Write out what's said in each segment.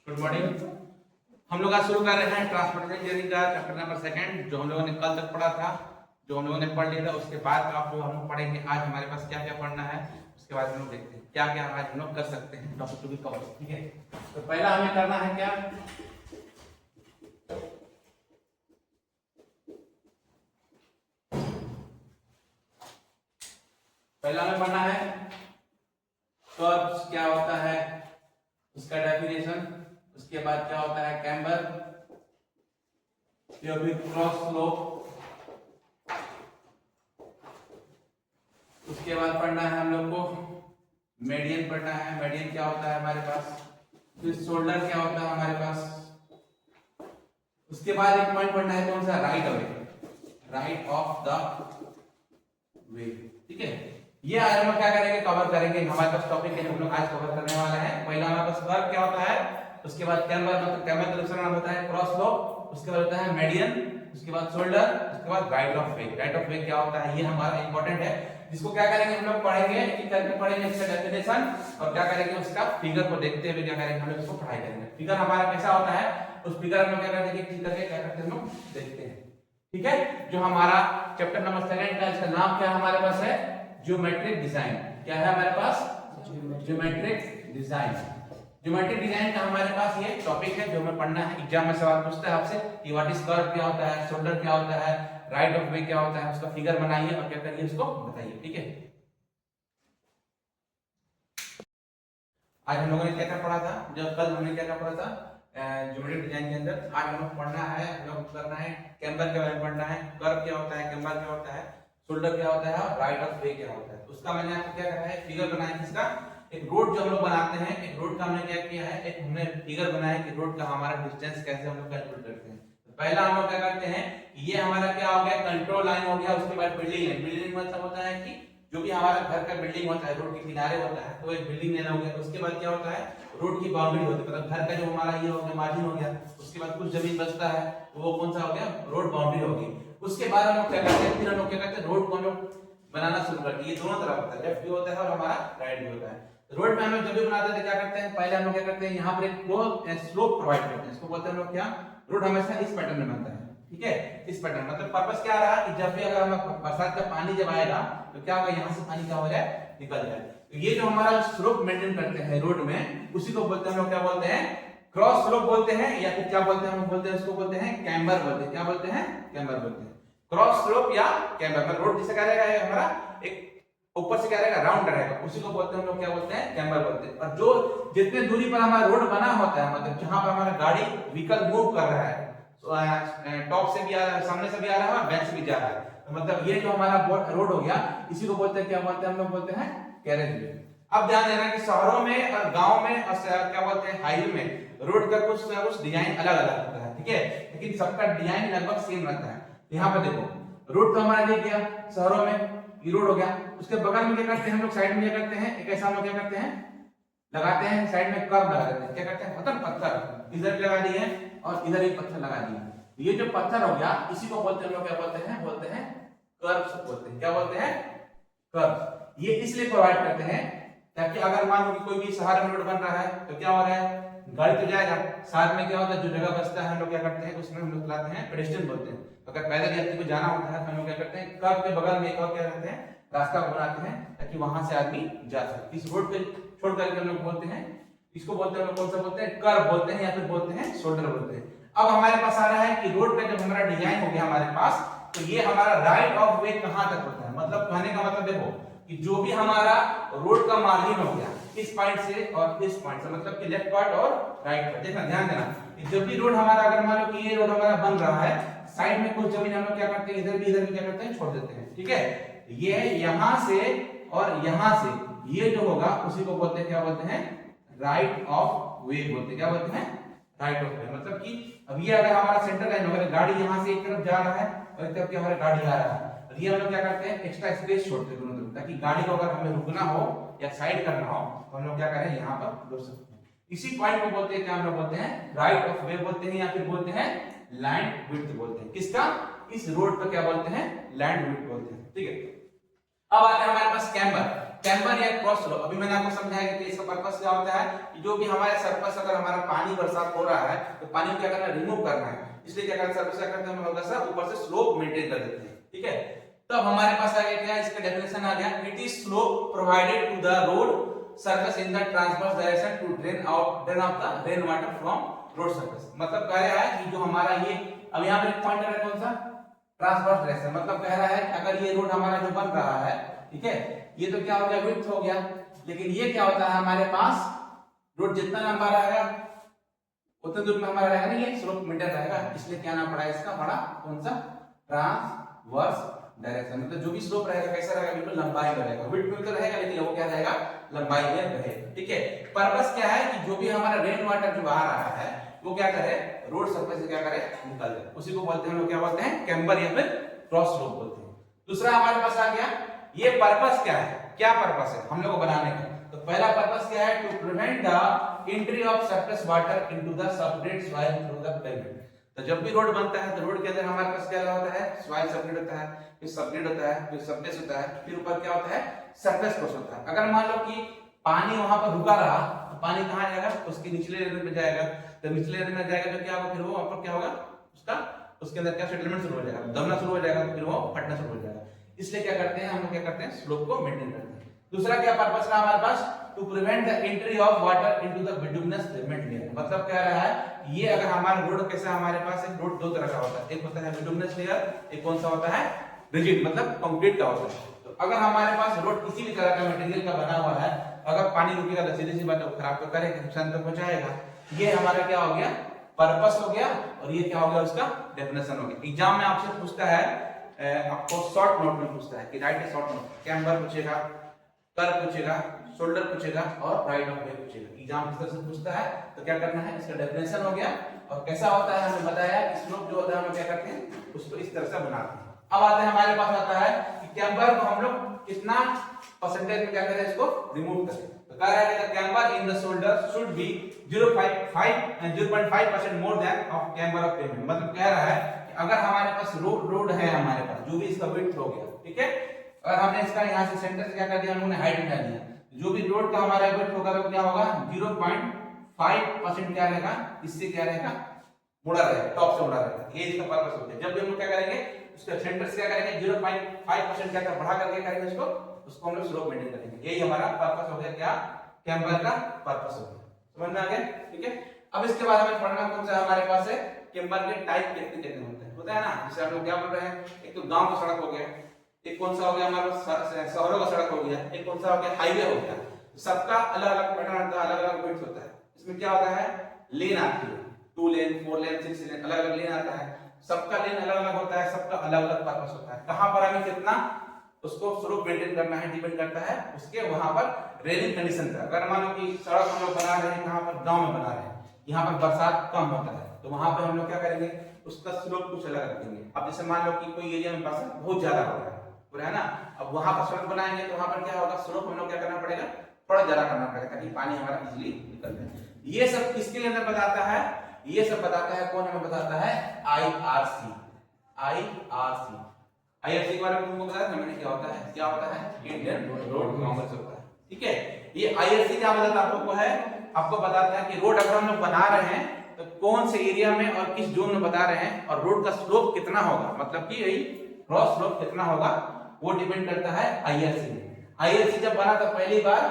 Good morning. हम लोग आज शुरू कर रहे हैं ट्रांसपोर्टेशन इंजीनियरिंग का चैप्टर नंबर 2 जो हम लोगों ने कल तक पढ़ा था, जो हम लोगों ने पढ़ लिया था। उसके बाद आप लोग हम लोग पढ़ेंगे आज हमारे पास क्या क्या पढ़ना है। उसके बाद हम लोग देखते हैं क्या क्या आज हम लोग कर सकते हैं टॉपिक टू बी कवर। ठीक है, तो पहला हमें करना है क्या, पहला हमें पढ़ना है कर्व्स क्या होता है, उसका डेफिनेशन। उसके बाद क्या होता है कैम्बर, या फिर क्रॉस स्लोप। उसके बाद पढ़ना है हम लोग को मेडियन पढ़ना है। मेडियन क्या होता है हमारे पास, फिर शोल्डर क्या होता है हमारे पास। उसके बाद एक पॉइंट पढ़ना है कौन सा, right away, right of the way. ठीक है, ये आज हम लोग क्या करेंगे, कवर करेंगे। हमारे पास टॉपिक है हम लोग आज कवर करने वाले हैं। पहला हमारे पास कर्व क्या होता है, उसके बाद कैम्बर मतलब कैम्बर का दूसरा नाम होता है क्रॉस स्लोप, उसके बाद होता है मेडियन, उसके बाद शोल्डर, उसके बाद right of way. Right of वे क्या होता है, ये हमारा इंपॉर्टेंट है, जिसको क्या करेंगे हम लोग पढ़ेंगे, एक करके पढ़ेंगे इसका डेफिनेशन, और क्या करेंगे उसका फिगर को देखते हुए क्या करेंगे हम लोग इसको पढ़ाई करेंगे। फिगर हमारा कैसा होता है, उस फिगर हम लोग क्या करते हैं, एक करके क्या करते हैं हम लोग देखते हैं। ठीक है, जो हमारा चैप्टर नंबर 2 का इसका नाम क्या हमारे पास है, ज्योमेट्रिक डिजाइन। क्या है हमारे पास, ज्योमेट्रिक डिजाइन। ज्योमेट्रिक डिजाइन का हमारे पास ये टॉपिक है जो हमें पढ़ना है। एग्जाम में सवाल पूछता है आपसे कि व्हाट इज कर्व क्या होता है, शोल्डर क्या होता है, राइट ऑफ वे क्या होता है, उसका फिगर बनाइए और क्या करिए उसको बताइए। ठीक है, आज हम लोगों ने क्या क्या पढ़ा था, जब कल हमने क्या क्या पढ़ा था ज्योमेट्रिक डिजाइन के अंदर। आज हम लोग पढ़ना है, हम लोग करना है कैम्बर के बारे में पढ़ना है। कर्व क्या होता है, कैम्बर क्या होता है, शोल्डर क्या होता है, राइट ऑफ वे क्या होता है। उसका मैंने आपको क्या कहा है, फिगर बनाया किसका, एक रोड जो हम लोग बनाते हैं, एक रोड का हमने क्या किया है, एक हमने फिगर बनाया कि रोड का हमारा डिस्टेंस कैसे हम लोग कैलकुलेट करते हैं। तो पहला हम लोग क्या करते हैं, ये हमारा क्या हो गया, कंट्रोल लाइन हो गया। उसके बाद बिल्डिंग लाइन। बिल्डिंग मतलब होता है कि जो भी हमारा घर का बिल्डिंग होता है, रोड के किनारे होता है, तो एक बिल्डिंग लेना हो गया। उसके बाद क्या होता है, रोड की बाउंड्री होती है, मतलब घर का जो हमारा ये हो गया मार्जिन हो गया। उसके बाद कुछ जमीन बचता है तो वो कौन सा हो गया, रोड बाउंड्री होगी। उसके बाद हम लोग क्या करते हैं, फिर हम लोग क्या करते हैं, रोड को हम लोग बनाना शुरू करते हैं। ये दोनों तरफ होता है, लेफ्ट भी होता है और हमारा राइट भी होता है। रोड में हम लोग जब भी बनाते हैं क्या करते हैं, पहले हम लोग क्या करते हैं, यहाँ पर एक स्लोप प्रोवाइड करते हैं। इसको बोलते हैं हम लोग क्या, रोड हमेशा इस पैटर्न में बनता है। ठीक है, इस पैटर्न मतलब पर्पस क्या रहा कि जब भी अगर हम बरसात का पानी जब आएगा तो क्या होगा, यहाँ से पानी क्या हो जाए, निकल जाए। तो ये जो हमारा स्लोप मेंटेन करते हैं रोड में, उसी को बोलते हैं हम लोग क्या बोलते हैं, क्रॉस स्लोप बोलते हैं, या फिर क्या बोलते हैं हम लोग बोलते हैं, उसको बोलते हैं कैम्बर बोलते हैं। क्या बोलते हैं, कैम्बर बोलते हैं। क्रॉस स्लोप या कैम्बर मतलब रोड जिसे क्या रहेगा, हमारा एक ऊपर से क्या रहेगा, राउंड रहेगा, उसी को बोलते हैं हम लोग क्या बोलते हैं, कैम्बर बोलते हैं। और जो जितने दूरी पर हमारा रोड बना होता है, मतलब जहां पर हमारा गाड़ी व्हीकल मूव कर रहा है, टॉप से भी आ रहा है, सामने से भी आ रहा है और बैक से भी जा रहा है, तो मतलब ये जो हमारा रोड हो गया, इसी को बोलते हैं, क्या बोलते हैं हम लोग बोलते हैं, कैरेज वे। अब ध्यान देना कि शहरों में और गांव में और क्या बोलते हैं हाईवे में रोड का कुछ ना कुछ डिजाइन अलग अलग होता है। ठीक है, लेकिन सबका डिजाइन लगभग सेम रहता है। यहाँ पर देखो, रोड तो हमारा दिख गया, शहरों में ये रोड हो गया। उसके बगल में क्या करते हैं हम लोग, साइड में क्या करते हैं, एक ऐसा हम लोग क्या करते हैं, लगाते हैं साइड में कर्व लगा देते हैं। क्या करते हैं, मतलब पत्थर इधर भी लगा दिए और इधर भी पत्थर लगा दिए। ये जो पत्थर हो गया, इसी को बोलते हैं हम लोग क्या बोलते हैं कर्व्स बोलते हैं। क्या बोलते हैं, कर्व। ये इसलिए प्रोवाइड करते हैं ताकि अगर मान लो कि कोई भी शहर में रोड बन रहा है तो क्या हो रहा है, गाड़ी तो जाएगा, साथ में क्या होता है, जो जगह बचता है हम लोग क्या करते हैं, उसमें हम लोग चलाते हैं पेडेस्ट्रियन बोलते हैं। अगर पैदल यात्री को जाना होता है तो हम लोग क्या करते हैं, कर्व के बगल में एक और क्या करते हैं, रास्ता बनाते हैं ताकि वहां से आदमी जा सके। इस रोड पे छोड़ करके हम लोग बोलते हैं, इसको बोलते हैं, कौन सा बोलते हैं, कर्व बोलते हैं, या फिर बोलते हैं शोल्डर बोलते हैं। अब हमारे पास आ रहा है कि रोड का जब हमारा डिजाइन हो गया हमारे पास, तो ये हमारा राइट ऑफ वे कहां तक होता है, मतलब कहने का मतलब देखो कि जो भी हमारा रोड का मार्जिन हो गया इस पॉइंट से और इस पॉइंट से, मतलब कि लेफ्ट पार्ट और राइट पार्ट। देखना, ध्यान देना कि जब भी रोड हमारा, अगर मान लो कि ये रोड हमारा बन रहा है, साइड में कुछ जमीन हम लोग क्या करते हैं, इधर भी क्या करते हैं, छोड़ देते हैं। ठीक है, ये यहां से और यहां से ये जो होगा उसी को बोलते हैं, क्या बोलते हैं, राइट ऑफ वे बोलते हैं। क्या बोलते हैं, राइट ऑफ वे। मतलब कि अब ये अगर हमारा सेंटर लाइन होगा, गाड़ी यहां से एक तरफ जा रहा है और एक तरफ की हमारी गाड़ी आ रहा है, तो ये हम लोग क्या करते हैं, एक्स्ट्रा स्पेस छोड़ते हैं दोनों तरफ, ताकि गाड़ी को अगर हमें रुकना हो या साइड करना हो तो हम लोग क्या करें, यहाँ पर रुक सकते हैं। इसी पॉइंट को बोलते हैं, क्या हम लोग बोलते हैं, राइट ऑफ वे बोलते हैं, या फिर बोलते हैं लैंड विड्थ बोलते हैं। किसका, इस रोड का क्या बोलते हैं, लैंड विड्थ बोलते हैं। ठीक है, अब आता है हमारे पास कैम्बर या क्रॉस स्लोप। अभी मैंने आपको समझाया कि इसका पर्पस क्या होता है कि जो भी हमारे सरफेस अगर हमारा पानी बरसात हो रहा है तो पानी को क्या करना है, रिमूव करना है, इसलिए क्या करते हैं, क्या करते हैं हम हल्का सा ऊपर से स्लोप मेंटेन कर देते हैं। ठीक है, तब हमारे पास आ गया क्या, इसका डेफिनेशन आ गया, it is slope provided to the road surface in the transverse direction to drain out the rain water from road surface। मतलब कह रहा है कि जो हमारा ये अब यहाँ पर एक पॉइंट है कौन सा, ट्रांसवर्स डायरेक्शन, मतलब कह रहा है कि अगर ये रोड हमारा जो बन रहा है, ठीक है, ये तो क्या हो गया, विड्थ हो गया, लेकिन ये क्या होता है हमारे पास, रोड जितना लंबा रहेगा उतने दूर में हमारा रहेगा ना, ये स्लोप मीटर रहेगा, इसलिए क्या नाम पड़ा है इसका, बड़ा कौन सा, ट्रांसवर्स डायरेक्शन। मतलब जो भी स्लोप रहेगा कैसा रहेगा, बिल्कुल लंबाई में रहेगा, विड्थ में तो रहेगा लेकिन वो क्या रहेगा, लंबाई में रहेगा। ठीक है, पर्पस क्या है कि जो भी हमारा रेन वाटर जो आ रहा है वो क्या करे, रोड सरफेस से क्या करे, निकल जाए, उसी को बोलते हैं हम लोग, क्या बोलते हैं, कैम्बर या फिर क्रॉस स्लोप बोलते हैं। दूसरा हमारे पास आ गया, ये पर्पस क्या है, क्या पर्पस है हम लोग को बनाने का, तो पहला पर्पस क्या है, to prevent the entry of surface water into the subgrade soil through the pavement. तो जब भी रोड बनता है तो रोड के अंदर हमारे पास क्या होता है, सॉइल सबग्रेड होता है, फिर सबग्रेड होता है, फिर सरफेस होता है, फिर ऊपर क्या होता है, सरफेस कोर्स होता है। अगर मान लो कि पानी वहां पर रुका रहा तो पानी कहां जाएगा, उसके निचले लेयर में जाएगा, तो निचले लेयर में जाएगा तो क्या होगा, फिर वो वहां पर क्या होगा, उसका उसके अंदर क्या सेटलमेंट शुरू हो जाएगा, दबना शुरू हो जाएगा, तो फिर वो फटना शुरू हो जाएगा। इसलिए क्या करते हैं हम लोग, क्या करते हैं, स्लोप को मेंटेन करते हैं। दूसरा क्या पर्पस रहा हमारे पास, to prevent the entry of water into the bituminous pavement layer. मतलब कह रहा है ये अगर हमारा रोड कैसा, हमारे पास एक रोड दो तरह का होता है, एक होता है बिटुमिनस लेयर, एक कौन सा होता है, रिजिड मतलब कंक्रीट का होता है। तो अगर हमारे पास रोड किसी भी तरह का मटेरियल का बना हुआ है, अगर पानी रुकेगा तो सीधी सी बात है वो खराब तो करेगा, नुकसान तो पहुंचाएगा। ये हमारा क्या हो गया, पर्पस हो गया, और ये क्या हो गया, उसका डेफिनेशन हो गया। एग्जाम में आपसे पूछता है, आपको शॉर्ट नोट में पूछता है कि राइट ए शॉर्ट नोट, कैम्बर पूछेगा, कर पूछेगा, शोल्डर पूछेगा और राइट ऑफ वे पूछेगा। एग्जाम इस तरह से पूछता है तो क्या करना है, इसका डेफिनेशन हो गया, और कैसा होता है हमें बताया कि स्लोप जो होता है हम क्या करते हैं, उसको इस तरह से बनाते हैं। अब आता है हमारे पास आता है कि कैम्बर को हम लोग कितना परसेंटेज में क्या करें, इसको रिमूव करें। तो कह रहा है कि the camber in the shoulder should be 0.5% more than of camber of pavement. मतलब कह रहा है कि अगर हमारे पास रोड है, हमारे पास जो भी इसका विड्थ हो गया, ठीक है, अगर हमने इसका यहां से सेंटर से क्या कर दिया, हमने हाइट निकाल दिया, जो भी रोड का हमारा विड्थ होगा तो क्या होगा, 0.5% क्या रहेगा, इससे क्या रहेगा, मुड़ा रहेगा, टॉप से मुड़ा रहेगा। ये इसका पर्पस होता है। जब भी हम लोग क्या करेंगे, उसका सेंटर से क्या करेंगे, 0.5% क्या बढ़ा करके करेंगे उसको हम लोग स्लोप मेंटेन करेंगे। यही हमारा पर्पस हो गया, क्या, कैम्बर का पर्पस हो गया। समझ में आ गया? ठीक है, अब इसके बाद हमें पढ़ना कौन सा हमारे पास है, कैम्बर के टाइप कितने कितने होते हैं ना। जैसे हम लोग क्या बोल रहे हैं, एक तो गांव का सड़क हो गया, एक कौन सा हो गया हमारा शहरों का सड़क हो गया, एक कौन सा हो गया, हाईवे हो गया। सबका अलग अलग पैटर्न होता है, अलग अलग विड्थ होता है। इसमें क्या होता है, लेन आती है, 2 लेन 4 लेन 6 लेन, अलग अलग लेन आता है। सबका लेन अलग अलग होता है, सबका अलग अलग पर्पस होता है। कहां पर हमें कितना उसको स्लोप मेंटेन करना है, डिपेंड करता है उसके वहां पर रेलिंग कंडीशन पर। अगर मान लो कि सड़क हम लोग बना रहे हैं, कहां पर, गांव में बना रहे हैं, यहाँ पर बरसात कम होता है, तो वहां पर हम लोग क्या करेंगे, उसका स्लोप कुछ अलग रखेंगे। अब जैसे मान लो कि कोई एरिया में बरसात बहुत ज्यादा हो रहा है, है ना, अब वहां पर सड़क बनाएंगे तो वहां पर क्या होगा, स्लोप हम लोग क्या करना पड़ेगा, थोड़ा ज्यादा करना पड़ेगा ताकि पानी हमारा इजीली निकल जाए। ये सब किसके अंदर बताता है, ये सब बताता है, कौन हमें बताता है, आईआरसी। आईआरसी आईआरसी के बारे में तुमको बताया था मैंने, क्या होता है, क्या होता है, इंडियन रोड कांग्रेस होता है। ठीक है, ये आईआरसी क्या बताता है आपको, है आपको बताता है कि रोड अगर हम लोग बना रहे हैं तो कौन से एरिया में और किस जोन में बता रहे हैं, और रोड का स्लोप कितना होगा, मतलब कि यही क्रॉस स्लोप कितना होगा, वो डिपेंड करता है आईआरसी में। आईआरसी जब बना था पहली बार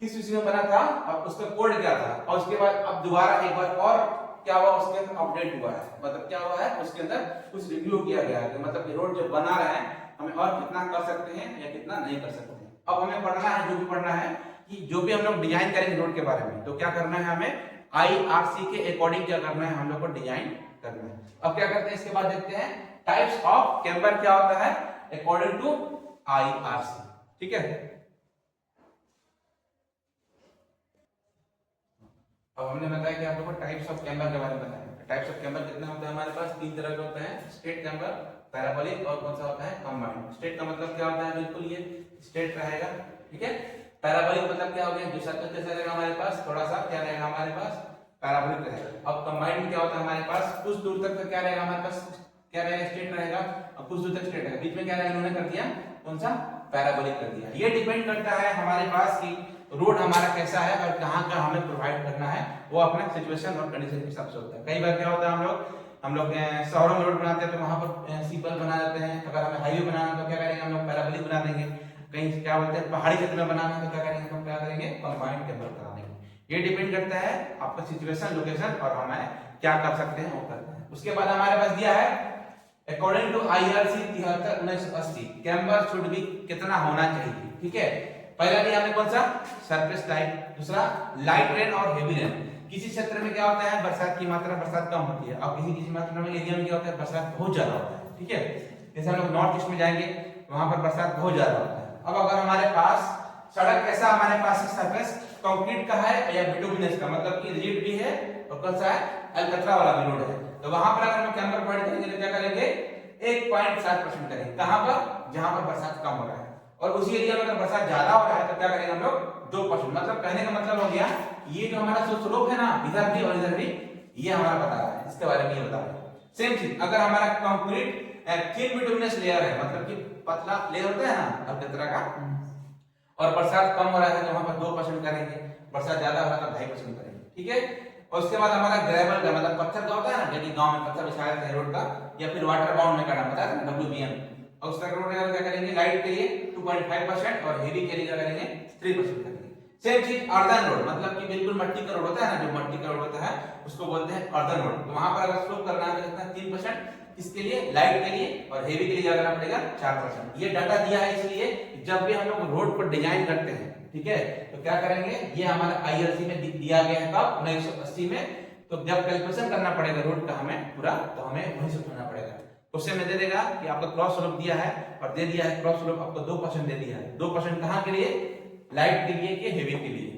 किस विषय में बना था, और उसका कोड क्या था, और उसके बाद अब दोबारा एक बार और क्या हुआ, उसके अंदर अपडेट हुआ है। मतलब क्या हुआ है, उसके अंदर कुछ रिव्यू किया गया है, मतलब कि रोड जब बना रहे हैं हमें और कितना कर सकते हैं या कितना नहीं कर सकते हैं। अब हमें पढ़ना है, जो भी पढ़ना है कि जो भी हम लोग डिजाइन करेंगे रोड के बारे में, तो क्या करना है, हमें आईआरसी के अकॉर्डिंग क्या करना है, हम लोग को डिजाइन करना है। अब क्या करते हैं, इसके बाद देखते हैं टाइप्स ऑफ कैम्बर क्या होता है अकॉर्डिंग टू आईआरसी। ठीक है, अब हमने बताया कि आप लोगों को टाइप्स ऑफ कैम्बर के बारे में बताया। टाइप्स ऑफ कैम्बर कितने होते हैं हमारे पास, 3 तरह के होते हैं, स्ट्रेट कैम्बर, पैराबोलिक और कौन सा होता है, कंबाइंड। स्ट्रेट का मतलब क्या होता है, बिल्कुल ये स्ट्रेट रहेगा। ठीक है, पैराबोलिक मतलब क्या हो गया, जो सर्कल जैसा रहेगा हमारे पास, थोड़ा सा क्या रहेगा हमारे पास, पैराबोलिक रहेगा। अब कंबाइंड क्या होता है हमारे पास, कुछ दूर तक क्या रहेगा हमारे पास, क्या रहेगा, स्ट्रेट रहेगा, और कुछ दूर तक स्ट्रेट रहेगा, बीच में क्या रहेगा, इन्होंने कर दिया कौन सा, पैराबोलिक कर दिया। ये डिपेंड करता है हमारे पास कि रोड हमारा कैसा है और कहाँ का हमें प्रोवाइड करना है वो अपना सिचुएशन और कंडीशन के हिसाब से होता है। कई बार क्या होता है हम लोग शहरों में रोड बनाते हैं तो वहां पर सिंपल बना देते हैं। अगर हमें हाईवे बनाना है तो क्या करेंगे हम लोग पैराबोलिक बना देंगे। कहीं क्या बोलते हैं पहाड़ी क्षेत्र में बनाना है तो क्या करेंगे हम क्या करेंगे कंबाइंड केबल करा देंगे। ये डिपेंड करता है आपका सिचुएशन, लोकेशन और हमें क्या कर सकते हैं वो करते हैं। उसके बाद हमारे पास दिया है according to IRC 73/1980 camber should be कितना होना चाहिए। ठीक है, पहला दिया हमने कौन सा सरफेस टाइप, दूसरा लाइट रेन और हेवी रेन। किसी क्षेत्र में क्या होता है बरसात की मात्रा बरसात कम होती है और किसी मात्रा में एरिया में क्या होता है बरसात बहुत ज्यादा होता है। ठीक है, जैसे हम लोग नॉर्थ ईस्ट में जाएंगे वहां पर बरसात बहुत ज्यादा होता है। अब अगर हमारे पास सड़क कैसा हमारे पास सरफेस कंक्रीट का है या बिटुमिनस का, मतलब कि रिजिड भी है और कौन सा है अलकतरा वाला भी रोड है, तो वहां पर अगर हम कैम्बर प्रोवाइड करेंगे तो क्या करेंगे 1.7% करेंगे। कहां पर जहां पर बरसात कम हो रहा है, और उसी एरिया में अगर बरसात ज्यादा हो रहा है तो क्या करेंगे हम लोग 2%। मतलब कहने का मतलब हो गया ये जो हमारा स्लोप है ना इधर भी और इधर भी ये हमारा बता रहा है, इसके बारे में ये बता रहा है। सेम चीज अगर हमारा कंक्रीट थिन बिटुमिनस लेयर है, मतलब कि पतला लेयर होता है ना अलकतरा का, और बरसात कम हो रहा है तो वहां पर 2% करेंगे, बरसात ज्यादा हो रहा है तो 2.5% करेंगे। ठीक है, और उसके बाद हमारा ग्रेवल का मतलब पत्थर का होता है ना, यदि गांव में पत्थर बिछाया जाता है रोड का या फिर वाटर बाउंड में करना पड़ता है WBM, और उसका रोड का क्या करेंगे लाइट के लिए 2.5% और हेवी के लिए क्या करेंगे 3% करेंगे। सेम चीज अर्दन रोड, मतलब कि बिल्कुल मट्टी का रोड होता है ना, जो मट्टी का रोड होता है उसको बोलते हैं अर्दन रोड, तो वहां पर अगर स्लोप करना है तो कितना 3%, इसके लिए लाइट के लिए और हेवी के लिए क्या करना पड़ेगा 4%। ये डाटा दिया है इसलिए जब भी हम लोग रोड पर डिजाइन करते हैं, ठीक है, तो क्या करेंगे ये हमारा IRC में दिया गया है कब 1980 में, तो जब कैलकुलेशन करना पड़ेगा रोड का हमें पूरा तो हमें वहीं से करना पड़ेगा। क्वेश्चन में दे देगा कि आपका क्रॉस स्लोप दिया है और दे दिया है क्रॉस स्लोप आपको 2% दे दिया है, 2% कहां के लिए लाइट के लिए कि हेवी के लिए,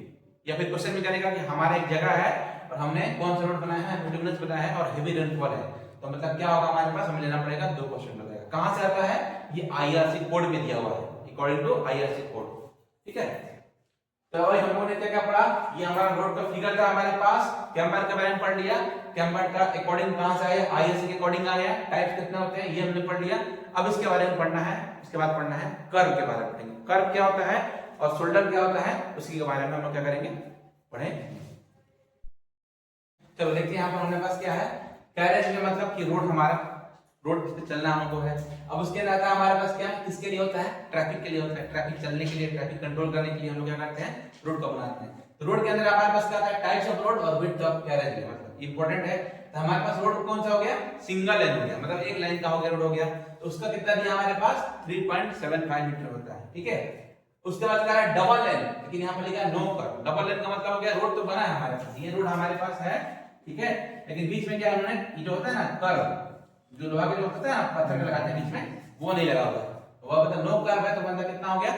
या फिर क्वेश्चन में करेगा कि हमारा एक जगह है और हमने कौन सा रोड बनाया है बिटुमिनस बनाया है और हेवी रेनफॉल है, तो मतलब क्या होगा हमारे पास हमें लेना पड़ेगा 2% लगेगा। कहां से आता है ये IRC कोड में दिया हुआ है, अकॉर्डिंग टू IRC कोड। ठीक है, तो भाई हम लोगों ने क्या पढ़ा, ये हमारा रोड का फिगर था हमारे पास, कैम्बर के बारे में पढ़ लिया, कैम्बर का अकॉर्डिंग कहां से आया IRC के अकॉर्डिंग आया, टाइप्स कितना होते हैं ये हमने पढ़ लिया। अब इसके बारे में पढ़ना है, उसके बाद पढ़ना है कर्व के बारे में पढ़ेंगे, कर्व क्या होता है और शोल्डर क्या होता है उसी के बारे में हम लोग क्या करेंगे पढ़ेंगे। चलो देखिए यहाँ पर हमारे पास क्या है कैरेज में, मतलब कि रोड हमारा रोड जिस पे चलना हमको है। अब उसके अंदर हमारे पास क्या किसके लिए होता है ट्रैफिक के लिए होता है, ट्रैफिक चलने के लिए ट्रैफिक कंट्रोल करने के लिए हम लोग क्या करते हैं रोड को बनाते हैं। तो रोड के अंदर हमारे पास क्या होता है टाइप्स ऑफ रोड और विड्थ ऑफ कैरेज वे, मतलब इंपॉर्टेंट है। तो हमारे पास रोड कौन सा हो गया सिंगल लेन हो गया, मतलब एक लाइन का हो गया रोड हो गया, तो उसका कितना दिया हमारे पास 3.75 मीटर होता है। ठीक है, उसके बाद क्या है डबल लेन, लेकिन यहाँ पर लिखा है नो कर्व। डबल लेन का मतलब हो गया रोड तो बना है हमारे पास, ये रोड हमारे पास है, ठीक है, लेकिन बीच में क्या उन्होंने ये जो होता है ना कर्व, जो लोहा के जो होता है ना पत्थर के लगाते हैं बीच में, वो नहीं लगा हुआ है, वो मतलब नो कर्व है, तो बंदा कितना हो गया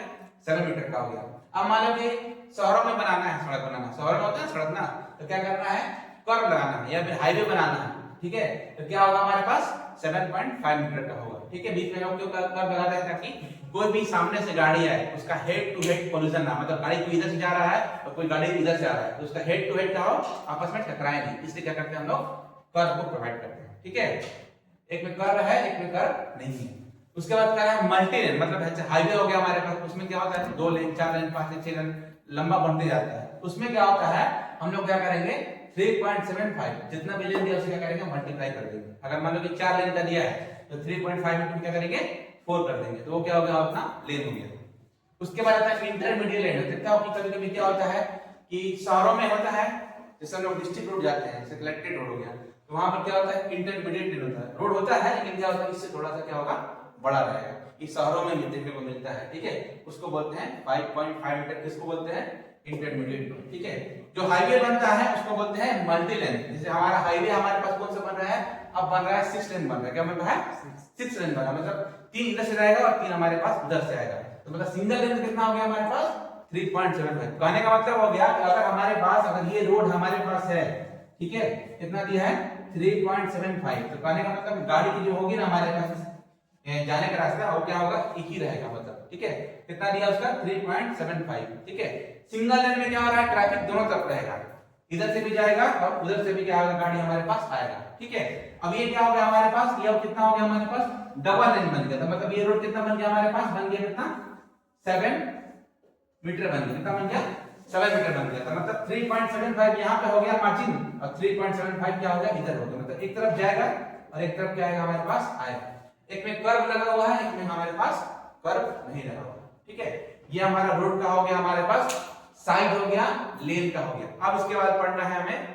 7 मीटर का हो गया। अब मान लो कि शहरों में बनाना है, सड़क बनाना, शहरों में होता है सड़क ना, तो क्या करना है कर्व लगाना है या फिर हाईवे बनाना है। ठीक है, तो क्या होगा हमारे पास 7.5 मीटर का होगा। ठीक है, बीच में हम क्यों कर्व लगाते हैं ताकि कोई भी सामने से गाड़ी आए उसका हेड टू हेड कोलिजन ना, मतलब गाड़ी कोई इधर से जा रहा है और कोई गाड़ी इधर से आ रहा है तो उसका हेड टू हेड क्या हो आपस में टकराए नहीं, इसलिए क्या करते हैं हम लोग कर्व को प्रोवाइड करते हैं। ठीक है, एक में कर्व है एक में कर्व नहीं है। उसके बाद क्या है मल्टी लेन, मतलब हाईवे हो गया हमारे पास, उसमें क्या होता है 2 लेन 4 लेन 5 लेन 6 लेन लंबा बढ़ते जाता है। उसमें क्या होता है हम लोग क्या करेंगे 3.75 जितना भी लेन दिया उसे क्या करेंगे मल्टीप्लाई कर देंगे। अगर मान लो कि 4 लेन का दिया है तो 3.5 इंटू क्या करेंगे 4 कर देंगे, तो वो क्या हो गया अपना लेन हो गया। उसके बाद आता है इंटरमीडिएट लेन। देखता हो कि कभी-कभी क्या होता है कि शहरों में होता है जैसे हम लोग डिस्ट्रिक्ट रोड जाते हैं, जैसे कलेक्टेड रोड हो गया, तो वहां पर क्या होता है इंटरमीडिएट लेन होता है, रोड होता है लेकिन क्या होता है इससे थोड़ा सा क्या होगा बड़ा रहेगा, ये शहरों में देखने को मिलता है। ठीक है, उसको बोलते हैं 5.5 मीटर, किसको बोलते हैं इंटरमीडिएट रोड। ठीक है, जो हाईवे बनता है उसको बोलते हैं मल्टी लेन। जैसे हमारा हाईवे हमारे पास कौन सा बन रहा है, अब बन रहा है 6 लेन बन रहा है, क्या बन रहा है 6 लेन बन रहा है, मतलब 3 इधर से जाएगा और 3 हमारे पास उधर से आएगा, तो मतलब सिंगल लेन कितना हो गया हमारे पास 3.75। कहने का मतलब हो गया कि अगर हमारे पास अगर ये रोड हमारे पास है, ठीक है, कितना दिया है 3.75, तो कहने का मतलब गाड़ी की जो होगी ना हमारे पास जाने का रास्ता वो क्या होगा एक ही रहेगा, मतलब ठीक है, कितना दिया उसका 3.75। ठीक है, सिंगल लेन में क्या हो रहा है ट्रैफिक दोनों तरफ रहेगा, इधर से भी जाएगा और उधर से भी क्या होगा गाड़ी हमारे पास आएगा। ठीक है, अब ये क्या हो गया हमारे पास, ये अब कितना हो गया हमारे पास डबल लेन बन गया, तो मतलब ये रोड कितना बन गया हमारे पास बन गया कितना 7 मीटर बन गया, कितना बन गया 7 मीटर बन गया। तो मतलब 3.75 यहाँ पे हो गया मार्जिन और 3.75 क्या हो गया इधर हो गया। मतलब एक तरफ जाएगा और एक तरफ क्या आएगा हमारे पास आएगा। एक में कर्व लगा हुआ है, एक में हमारे पास कर्व नहीं लगा हुआ। ठीक है, ये हमारा रोड का हो गया, हमारे पास साइड हो गया, लेन का हो गया। अब इसके बाद पढ़ना है हमें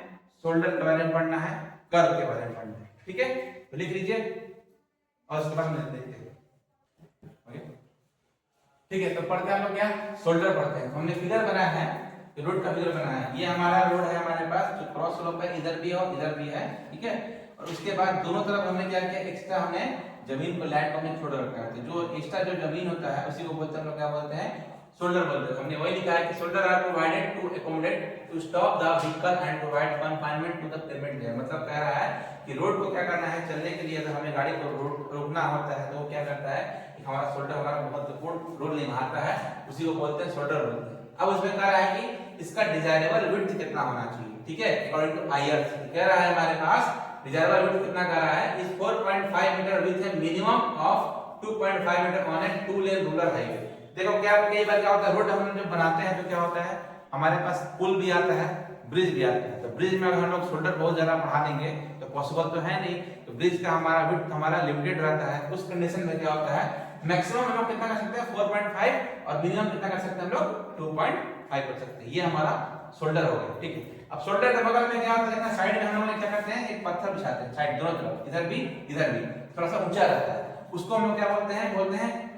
शोल्डर के बारे में पढ़ना है, कर्व के बारे में पढ़ना है। ठीक है, तो लिख लीजिए और उसके बाद में देखते हैं। ठीक है, तो पढ़ते हैं हम लोग क्या शोल्डर पढ़ते हैं। हमने फिगर बनाया है, रोड का फिगर बनाया है। ये हमारा रोड है हमारे पास जो क्रॉस स्लोप है, इधर भी और इधर भी है। ठीक है, और उसके बाद दोनों तरफ हमने क्या किया, एक्स्ट्रा हमने जमीन को लैंड को हमने छोड़ रखा है। जो एक्स्ट्रा जो जमीन होता है उसी को बोलते हैं हम लोग क्या बोलते हैं, शोल्डर बोलते हैं। हमने वही लिखा है कि shoulder are provided to accommodate to stop the vehicle and provide confinement to the pavement layer. मतलब कह रहा है कि रोड को क्या करना है, चलने के लिए अगर हमें गाड़ी को रोकना होता है तो वो क्या करता है कि हमारा शोल्डर हमारा महत्वपूर्ण रोल निभाता है, उसी को बोलते हैं शोल्डर बोलते हैं। अब उसमें कह रहा है कि इसका डिजायरेबल विड्थ कितना होना चाहिए। ठीक है, अकॉर्डिंग टू आईआरसी कह रहा है हमारे पास डिजायरेबल विड्थ कितना कह रहा है, is 4.5 metre with a minimum of 2.5 metre on a 2 lane rural highway. देखो क्या कई बार क्या होता है, रोड हम लोग जब बनाते हैं तो क्या होता है हमारे पास पुल भी आता है, ब्रिज भी आता है। तो ब्रिज में अगर हम लोग शोल्डर बहुत ज्यादा बढ़ा देंगे तो पॉसिबल तो है नहीं, तो ब्रिज का हमारा विड्थ हमारा लिमिटेड रहता है। उस कंडीशन में क्या होता है, मैक्सिमम हम लोग कितना कर सकते हैं 4.5 और मिनिमम कितना कर सकते हैं हम लोग 2.5 कर सकते हैं। ये हमारा शोल्डर हो गया। ठीक है, अब शोल्डर के बगल में क्या होता है, देखना साइड में हम लोग क्या करते हैं, एक पत्थर बिछाते हैं साइड दोनों तरफ, इधर भी इधर भी, थोड़ा सा ऊंचा रहता है। उसको हम लोग क्या बोलते हैं,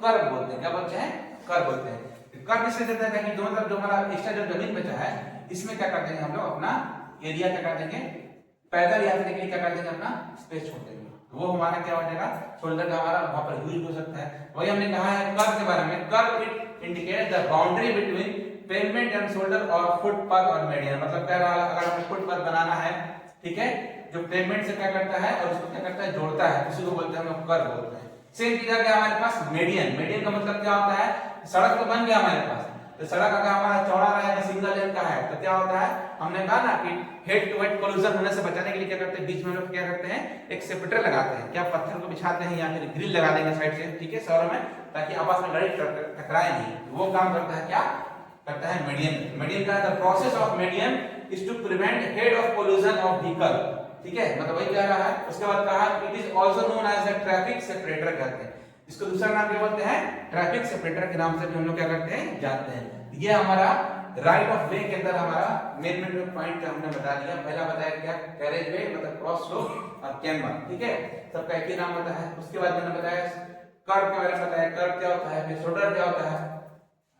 कर्व बोलते हैं। क्या बोलते हैं, कर्व बोलते हैं। कर्व इसलिए देते हैं कि दोनों तरफ जो हमारा एक्स्ट्रा जो जमीन बचा है इसमें क्या कर देंगे हम लोग अपना एरिया क्या कर देंगे, पैदल यात्रा के लिए क्या कर देंगे अपना स्पेस छोड़ देंगे। वो हमारा क्या हो जाएगा, शोल्डर का हमारा वहां पर यूज हो सकता है। वही हमने कहा है कर्व के बारे में, curve it indicate the boundary between pavement and shoulder और फुटपाथ और मीडियन। मतलब कह रहा है अगर हमें फुटपाथ बनाना है, ठीक है, जो पेवमेंट से क्या करता है और उसको क्या करता है जोड़ता है, उसी को बोलते हैं हम लोग कर्व बोलते हैं। सेम चीज आ गया हमारे पास मीडियन। मीडियन का मतलब क्या होता है, सड़क तो बन गया हमारे पास, तो सड़क अगर हमारा चौड़ा रहेगा सिंगल लेन का है तो क्या होता है, हमने कहा ना कि हेड टू हेड कोलिजन होने से बचाने के लिए क्या करते हैं, बीच में लोग क्या करते हैं एक सेपरेटर लगाते हैं, क्या पत्थर को बिछाते हैं या फिर ग्रिल लगा देंगे साइड से, ठीक है, शहरों में, ताकि आपस में गाड़ी टकराए नहीं। वो काम करता है क्या करता है मीडियन। मीडियन का the process of median is to prevent head of collision of vehicle. ठीक है, मतलब वही कह रहा है। उसके बाद कहा it is also known as a traffic separator कहते हैं इसको, दूसरा नाम क्या बोलते हैं, ट्रैफिक सेपरेटर के नाम से भी हम लोग क्या करते हैं जानते हैं। ये हमारा राइट ऑफ वे के अंदर हमारा मेन पॉइंट हमने बता दिया। पहला बताया क्या, कैरेज वे मतलब क्रॉस स्लोप और कैम्बर, ठीक है, सबका एक ही नाम होता है। उसके बाद मैंने बताया कर्व के बारे में बताया, कर्व क्या होता है, फिर शोल्डर क्या होता है,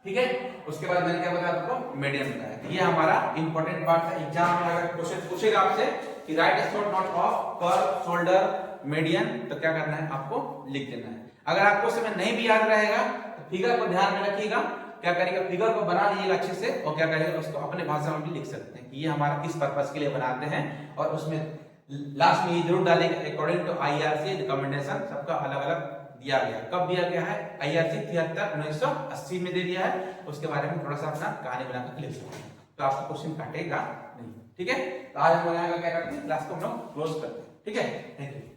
ठीक है। उसके बाद मैंने क्या बताया आपको, मीडियन बताया। ये हमारा इंपॉर्टेंट पार्ट है। एग्जाम में अगर क्वेश्चन पूछेगा आपसे कि right store not of curve shoulder median, तो क्या करना है आपको लिख देना है। अगर आपको समय नहीं भी याद रहेगा तो फिगर को ध्यान में रखिएगा, क्या करिएगा फिगर को बना लीजिएगा अच्छे से और क्या करिएगा उसको अपने भाषा में भी लिख सकते हैं कि ये हमारा किस पर्पस के लिए बनाते हैं। और उसमें लास्ट में ये जरूर डालेंगे अकॉर्डिंग टू आईआरसी रिकमेंडेशन, सबका अलग अलग दिया गया। कब दिया गया है, आईआरसी 73 1980 में दे दिया है। उसके बारे में थोड़ा सा अपना कहानी बनाकर लिख सकते हैं, तो आपको क्वेश्चन काटेगा नहीं, ठीक है। तो आज हम लोग क्या करते हैं, क्लास को हम लोग क्लोज करते हैं, ठीक है। Thank you.